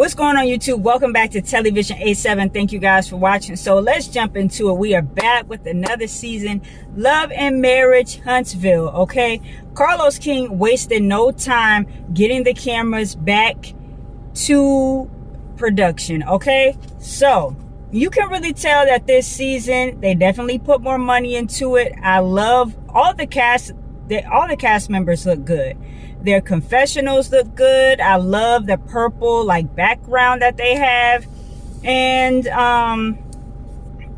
What's going on, YouTube? Welcome back to TelliVision87. Thank you guys for watching. So let's jump into it. We are back with another season, Love and Marriage Huntsville. Okay, Carlos King wasted no time getting the cameras back to production. Okay, so you can really tell that this season they definitely put more money into it. I love all the cast. All the cast members look good. Their confessionals look good. I love the purple like background that they have. And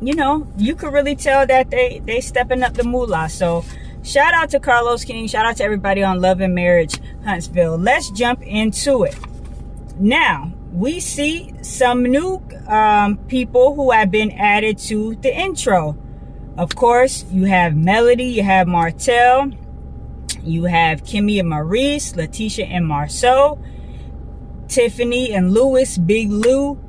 you know, you could really tell that they stepping up the moolah. So shout out to Carlos King. Shout out to everybody on Love and Marriage Huntsville. Let's jump into it. Now, we see some new people who have been added to the intro. Of course, you have Melody, you have Martell, you have Kimmy and Maurice, Letitia and Marceau, Tiffany and Louis, Big Lou.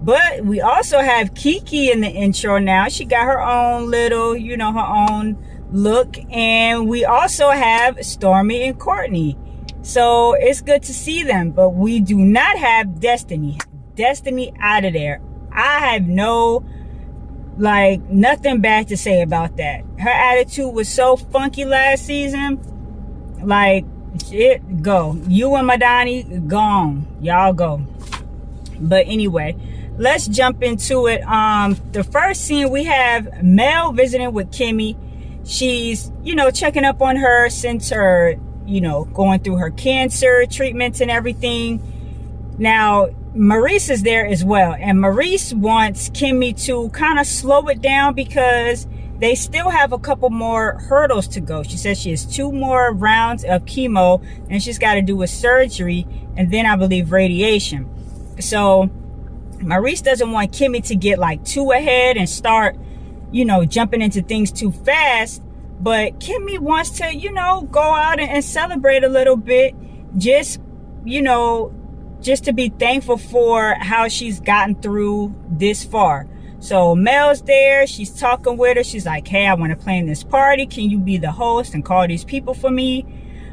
But we also have Kiki in the intro now. She got her own little, you know, her own look. And we also have Stormy and Courtney. So it's good to see them. But we do not have Destiny. Destiny out of there. I have nothing bad to say about that. Her attitude was so funky last season. Like, it go. You and Madani, gone. Y'all go. But anyway, let's jump into it. The first scene, we have Mel visiting with Kimmy. She's, you know, checking up on her since her, you know, going through her cancer treatments and everything. Now, Maurice is there as well. And Maurice wants Kimmy to kind of slow it down because they still have a couple more hurdles to go. She says she has 2 more rounds of chemo and she's got to do a surgery and then I believe radiation. So Maurice doesn't want Kimmy to get like too ahead and start, you know, jumping into things too fast. But Kimmy wants to, you know, go out and celebrate a little bit. Just, you know, just to be thankful for how she's gotten through this far. So Mel's there. She's talking with her. She's like, hey, I want to plan this party. Can you be the host and call these people for me?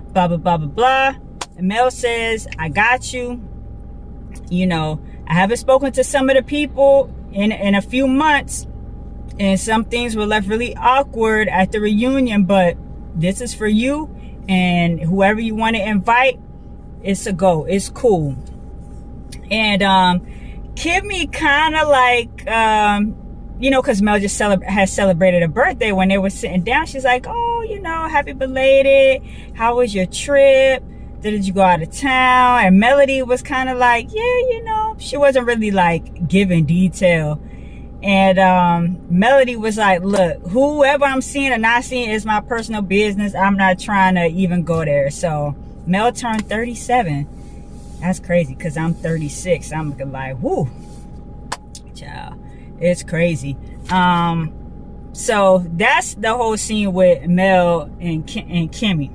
Blah, blah, blah, blah, blah. And Mel says, I got you. You know, I haven't spoken to some of the people in a few months. And some things were left really awkward at the reunion. But this is for you. And whoever you want to invite, it's a go. It's cool. And Kimmy kind of like, you know, because Mel just has celebrated a birthday. When they were sitting down, she's like, oh, you know, happy belated. How was your trip? Did you go out of town? And Melody was kind of like, yeah, you know, she wasn't really like giving detail. And Melody was like, look, whoever I'm seeing or not seeing is my personal business. I'm not trying to even go there. So Mel turned 37. That's crazy because I'm 36. I'm like, whoo, child, it's crazy. So that's the whole scene with Mel and Kimmy.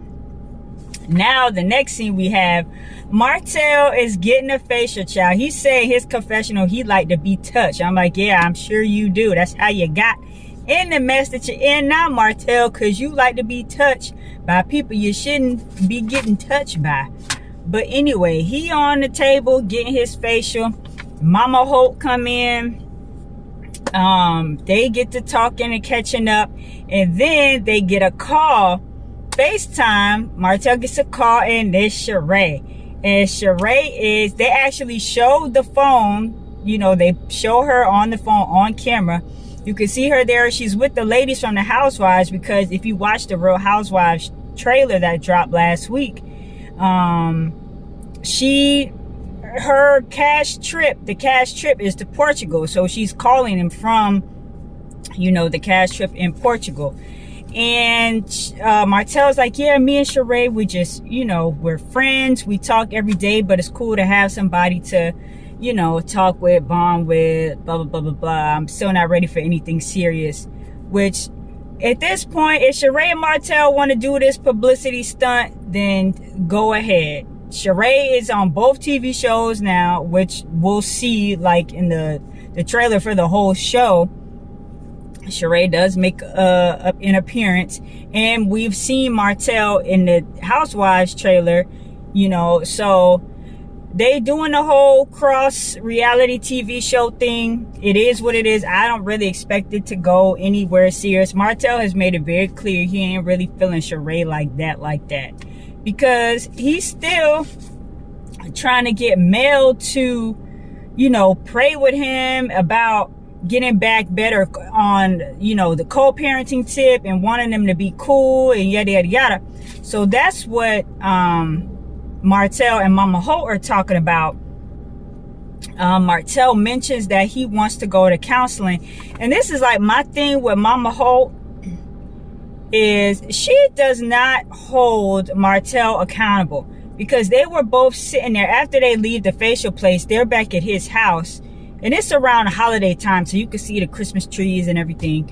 Now the next scene we have, Martell is getting a facial, child. He said his confessional, he like to be touched. I'm like, yeah, I'm sure you do. That's how you got in the mess that you're in now, Martell, because you like to be touched by people you shouldn't be getting touched by. But anyway, he on the table getting his facial. Mama Holt come in. They get to talking and catching up. And then they get a call. FaceTime. Martell gets a call and there's Sheree. And Sheree is, they actually showed the phone. You know, they show her on the phone on camera. You can see her there. She's with the ladies from the Housewives, because if you watch the Real Housewives trailer that dropped last week, her cash trip, the cash trip is to Portugal. So she's calling him from, you know, the cash trip in Portugal. And Martell's like, yeah, me and Sheree, we just, you know, we're friends. We talk every day, but it's cool to have somebody to, you know, talk with, bond with, blah, blah, blah, blah, blah. I'm still not ready for anything serious. Which, at this point, if Sheree and Martell want to do this publicity stunt, then go ahead. Sheree is on both TV shows now, which we'll see like in the trailer for the whole show. Sheree does make an appearance, and we've seen Martell in the Housewives trailer, you know, so they doing the whole cross reality TV show thing. It is what it is. I don't really expect it to go anywhere serious. Martell has made it very clear he ain't really feeling Sheree like that. Because he's still trying to get Mel to, pray with him about getting back better on, the co-parenting tip and wanting them to be cool and yada, yada, yada. So that's what Martell and Mama Holt are talking about. Martell mentions that he wants to go to counseling. And this is like my thing with Mama Holt is she does not hold Martell accountable, because they were both sitting there after they leave the facial place. They're back at his house, and it's around holiday time, so you can see the Christmas trees and everything.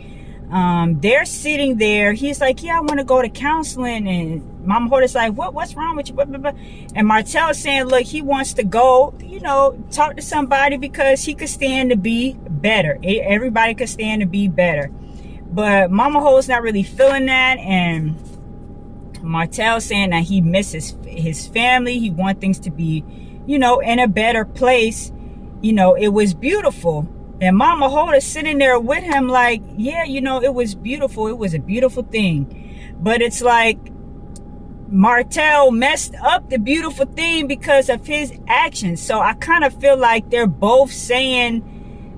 They're sitting there. He's like, yeah, I want to go to counseling. And Mama Holt is like, what's wrong with you? Blah, blah, blah. And Martell is saying, look, he wants to go, talk to somebody because he could stand to be better. Everybody could stand to be better. But Mama Holt's not really feeling that. And Martell saying that he misses his family. He wants things to be, in a better place. It was beautiful. And Mama Holt is sitting there with him like, yeah, it was beautiful. It was a beautiful thing. But it's like Martell messed up the beautiful thing because of his actions. So I kind of feel like they're both saying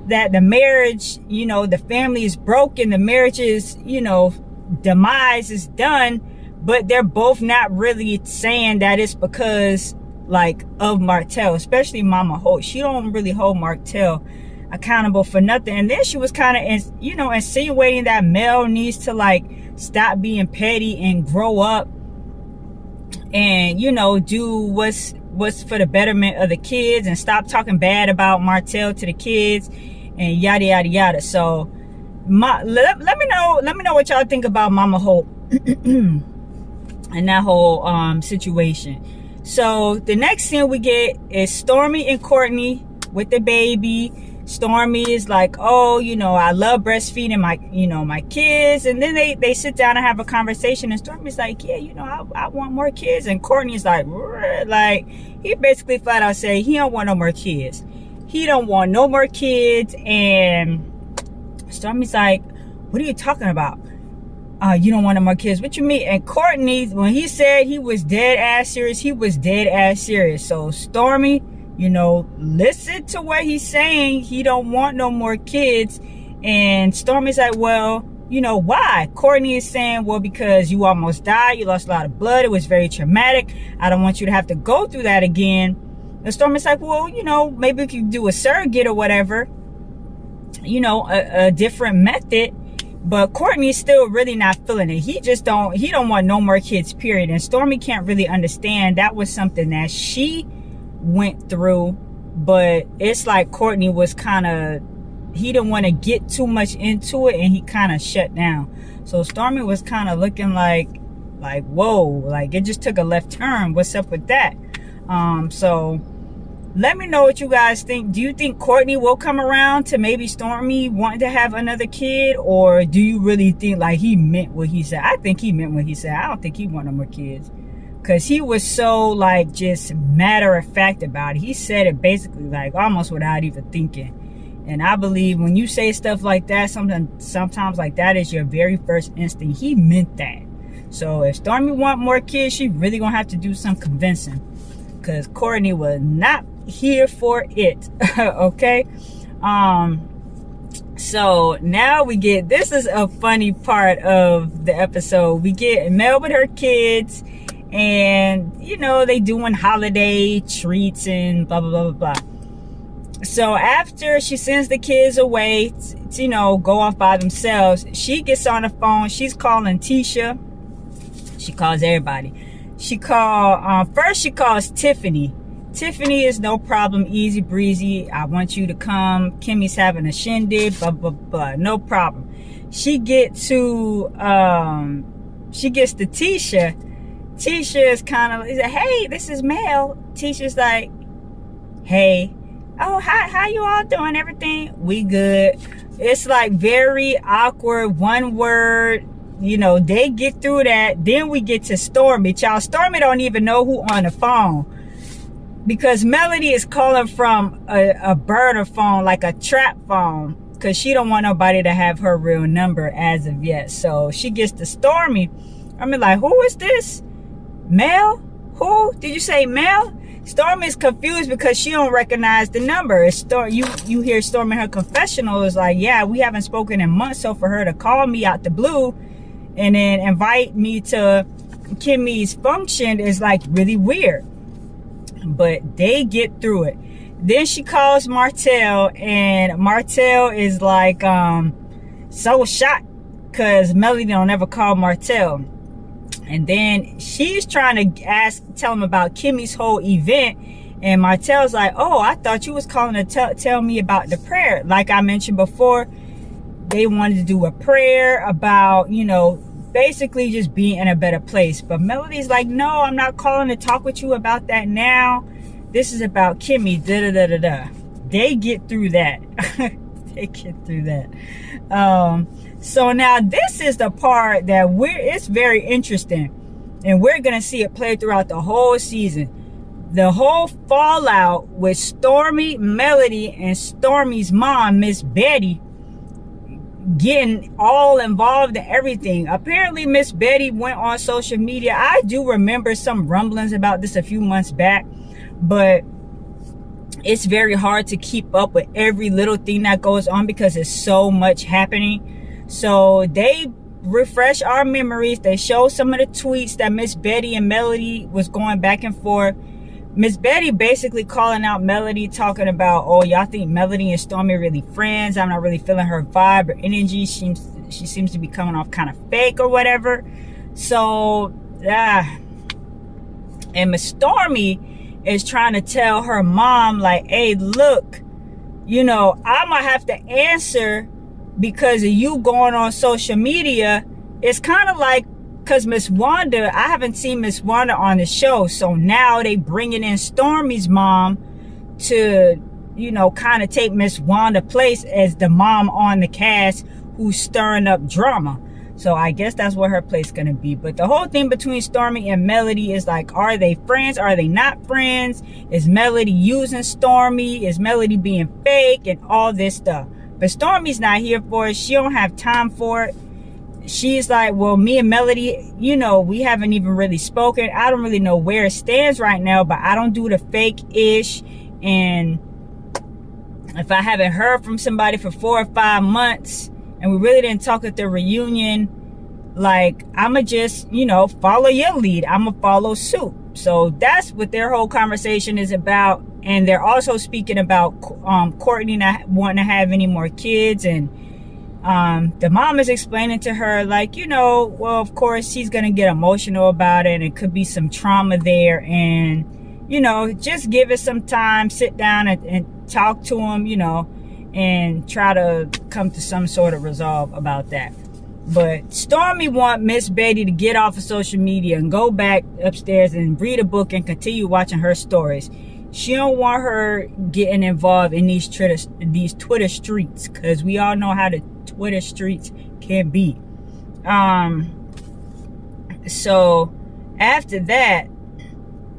that the marriage, the family is broken. The marriage is, demise is done. But they're both not really saying that it's because of Martell, especially Mama Holt. She don't really hold Martell accountable for nothing. And then she was kind of insinuating that Mel needs to stop being petty and grow up and do what's for the betterment of the kids and stop talking bad about Martell to the kids and yada yada yada. So let me know what y'all think about Mama Holt and that whole situation. So the next scene we get is Stormy and Courtney with the baby. Stormy is like, oh, I love breastfeeding my kids. And then they sit down and have a conversation. And Stormy's like, yeah, I want more kids. And Courtney's like, he basically flat out say he don't want no more kids. He don't want no more kids. And Stormy's like, what are you talking about? You don't want no more kids. What you mean? And Courtney, when he said he was dead ass serious, he was dead ass serious. So Stormy, listen to what he's saying. He don't want no more kids. And Stormy's like, well, why? Courtney is saying, well, because you almost died. You lost a lot of blood. It was very traumatic. I don't want you to have to go through that again. And Stormy's like, well, maybe we could do a surrogate or whatever. A different method. But Courtney's still really not feeling it. He don't want no more kids, period. And Stormy can't really understand that was something that she went through, but it's like Courtney was he didn't want to get too much into it, and he kind of shut down. So Stormy was kind of looking like whoa, it just took a left turn. What's up with that? So let me know what you guys think. Do you think Courtney will come around to maybe Stormy wanting to have another kid, or do you really think he meant what he said? I think he meant what he said. I don't think he want no more kids. Because he was so just matter of fact about it. He said it basically almost without even thinking. And I believe when you say stuff like that, sometimes that is your very first instinct. He meant that. So if Stormy want more kids, she really gonna have to do some convincing. Because Courtney was not here for it. Okay? So now we get, this is a funny part of the episode. We get Mel with her kids. And, they doing holiday treats and blah, blah, blah, blah, blah. So after she sends the kids away to, go off by themselves, she gets on the phone. She's calling Tisha. She calls everybody. First she calls Tiffany. Tiffany is no problem, easy breezy. I want you to come. Kimmy's having a shindig, blah, blah, blah. No problem. She gets to Tisha. Tisha is kind of, hey, this is Mel. Tisha's like, hey, oh, how you all doing? Everything? We good. It's very awkward, one word. They get through that. Then we get to Stormy. Child, Stormy don't even know who on the phone. because Melody is calling from a burner phone, like a trap phone, because she don't want nobody to have her real number as of yet. So she gets to Stormy. I mean, like, who is this? Mel? Who? Did you say Mel? Stormy is confused because she don't recognize the number. It's you hear Stormy in her confessional is like, yeah, we haven't spoken in months, so for her to call me out the blue and then invite me to Kimmy's function is like really weird. But they get through it. Then she calls Martell, and Martell is like so shocked because Melody don't ever call Martell. And then she's trying to tell him about Kimmy's whole event, and Martell's like, oh, I thought you was calling to tell me about the prayer. Like I mentioned before, they wanted to do a prayer about, you know, basically just being in a better place. But Melody's like, no, I'm not calling to talk with you about that now. This is about Kimmy. Da da da da da. They get through that. They get through that. So now this is the part that it's very interesting, and we're gonna see it play throughout the whole season. The whole fallout with Stormy, Melody, and Stormy's mom, Miss Betty, getting all involved in everything. Apparently Miss Betty went on social media. I do remember some rumblings about this a few months back, but it's very hard to keep up with every little thing that goes on because there's so much happening. So they refresh our memories. They show some of the tweets that Miss Betty and Melody was going back and forth. Miss Betty basically calling out Melody, talking about, oh, y'all think Melody and Stormy are really friends. I'm not really feeling her vibe or energy. She seems to be coming off kind of fake or whatever. So, and Miss Stormy is trying to tell her mom, like, hey, look, you know, I'm going to have to answer because of you going on social media. It's kind of like, because Miss Wanda, I haven't seen Miss Wanda on the show, so now they bringing in Stormy's mom to, you know, kind of take Miss Wanda's place as the mom on the cast who's stirring up drama. So I guess that's what her place gonna be. But the whole thing between Stormy and Melody is like, are they friends? Are they not friends? Is Melody using Stormy? Is Melody being fake? And all this stuff. But Stormy's not here for it. She don't have time for it. She's like, well, me and Melody, you know, we haven't even really spoken. I don't really know where it stands right now, but I don't do the fake-ish. And if I haven't heard from somebody for 4 or 5 months and we really didn't talk at the reunion, like, I'ma just, you know, follow your lead. I'ma follow suit. So that's what their whole conversation is about. And they're also speaking about Courtney not wanting to have any more kids. And the mom is explaining to her, like, you know, well, of course she's gonna get emotional about it, and it could be some trauma there, and, you know, just give it some time, sit down and talk to him, you know, and try to come to some sort of resolve about that. But Stormy want Miss Betty to get off of social media and go back upstairs and read a book and continue watching her stories. She don't want her getting involved in these Twitter streets, because we all know how the Twitter streets can be. So after that,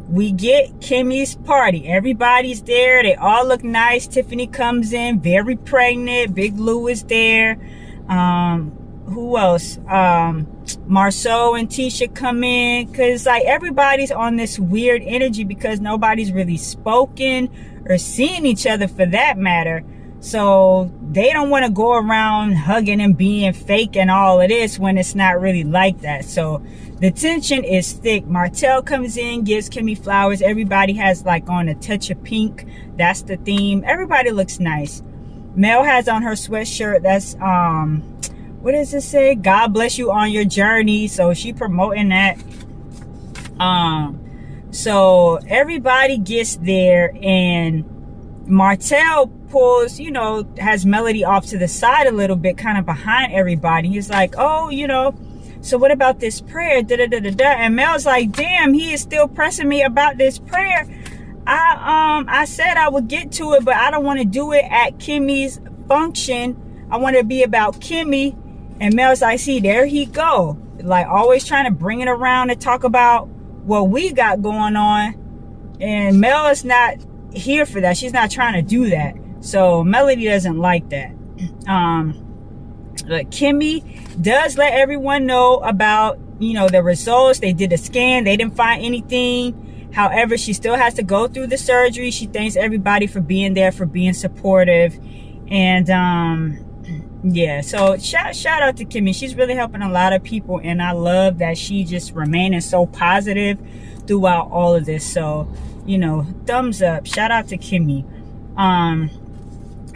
we get Kimmy's party. Everybody's there. They all look nice. Tiffany comes in very pregnant. Big Lou is there. Who else? Marceau and Tisha come in, because like everybody's on this weird energy because nobody's really spoken or seen each other for that matter. So they don't want to go around hugging and being fake and all of this when it's not really like that. So the tension is thick. Martell comes in, gives Kimmy flowers. Everybody has like on a touch of pink. That's the theme. Everybody looks nice. Mel has on her sweatshirt. That's what does it say? God bless you on your journey. So she promoting that. So everybody gets there, and Martell pulls, you know, has Melody off to the side a little bit, kind of behind everybody. He's like, oh, you know, so what about this prayer? Da da da da da. And Mel's like, damn, he is still pressing me about this prayer. I said I would get to it, but I don't want to do it at Kimmy's function. I want to be about Kimmy. And Mel's like, see, there he go. Like, always trying to bring it around and talk about what we got going on. And Mel is not here for that. She's not trying to do that. So Melody doesn't like that. But Kimmy does let everyone know about, you know, the results. They did a scan. They didn't find anything. However, she still has to go through the surgery. She thanks everybody for being there, for being supportive. And yeah, so shout out to Kimmy. She's really helping a lot of people, and I love that she just remaining so positive throughout all of this. So, you know, thumbs up. Shout out to Kimmy.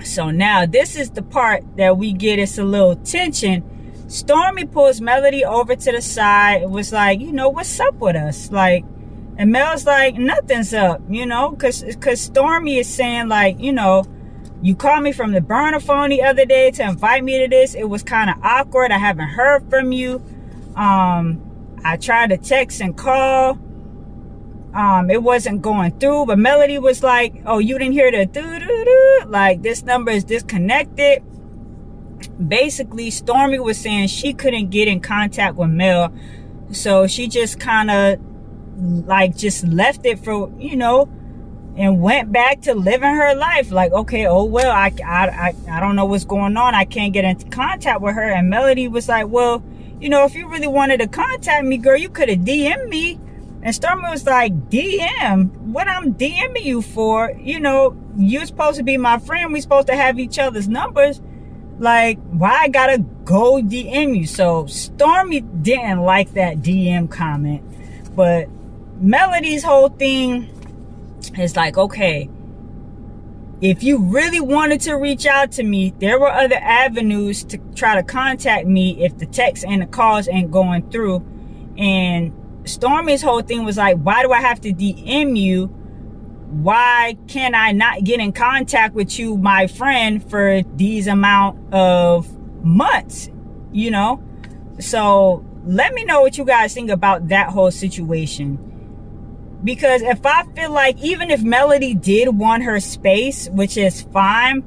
So now this is the part that we get us a little tension. Stormy pulls Melody over to the side. It was like, you know, what's up with us? Like, and Mel's like, nothing's up, you know, because Stormy is saying, like, you know, you called me from the burner phone the other day to invite me to this. It was kind of awkward. I haven't heard from you. I tried to text and call. It wasn't going through, but Melody was like, oh, you didn't hear the doo-doo-doo? Like, this number is disconnected. Basically, Stormy was saying she couldn't get in contact with Mel. So she just kind of, like, just left it for, you know, and went back to living her life. Like, okay, oh, well, I don't know what's going on. I can't get in contact with her. And Melody was like, well, you know, if you really wanted to contact me, girl, you could have DM'd me. And Stormy was like, DM? What I'm DMing you for? You know, you're supposed to be my friend. We're supposed to have each other's numbers. Like, why I gotta go DM you? So Stormy didn't like that DM comment. But Melody's whole thing is like, okay, if you really wanted to reach out to me, there were other avenues to try to contact me if the texts and the calls ain't going through. And Stormy's whole thing was like, why do I have to DM you? Why can't I not get in contact with you, my friend, for these amount of months? You know? So let me know what you guys think about that whole situation. Because if I feel like, even if Melody did want her space, which is fine,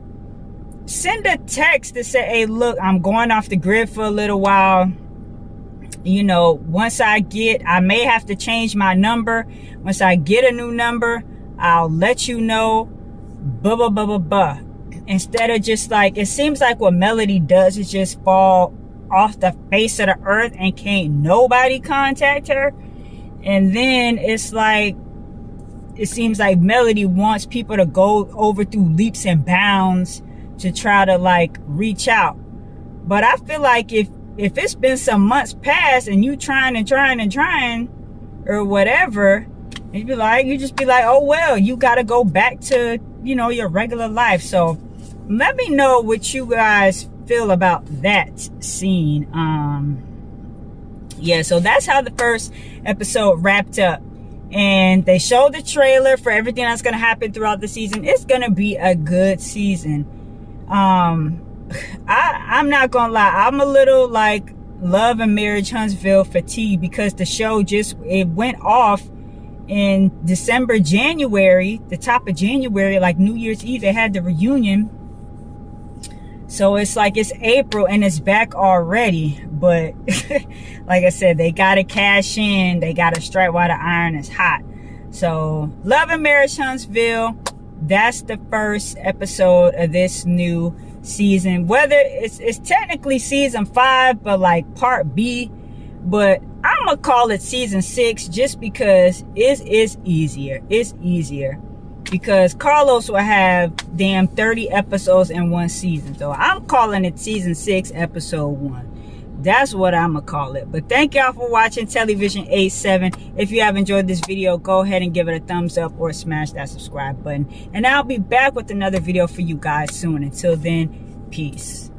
send a text to say, hey, look, I'm going off the grid for a little while. You know, once I may have to change my number. Once I get a new number, I'll let you know. Blah, blah, blah, blah, blah. Instead of just like, it seems like what Melody does is just fall off the face of the earth and can't nobody contact her. And then it's like, it seems like Melody wants people to go over through leaps and bounds to try to like reach out. But I feel like if it's been some months past and you trying or whatever, you just be like, oh, well, you got to go back to, you know, your regular life. So let me know what you guys feel about that scene. Yeah, so that's how the first episode wrapped up. And they showed the trailer for everything that's going to happen throughout the season. It's going to be a good season. I'm not gonna lie, I'm a little like Love and Marriage Huntsville fatigue, because the show it went off in December, January, the top of January, like New Year's Eve. They had the reunion, so it's like it's April and it's back already. But like I said, they gotta cash in, they gotta strike while the iron is hot. So Love and Marriage Huntsville, that's the first episode of this new season. Whether it's technically season 5, but like part B, but I'm gonna call it season 6 just because it's easier. It's easier because Carlos will have damn 30 episodes in one season. So I'm calling it season 6 episode 1. That's what I'm gonna call it. But thank y'all for watching TelliVision87. If you have enjoyed this video, go ahead and give it a thumbs up or smash that subscribe button. And I'll be back with another video for you guys soon. Until then, peace.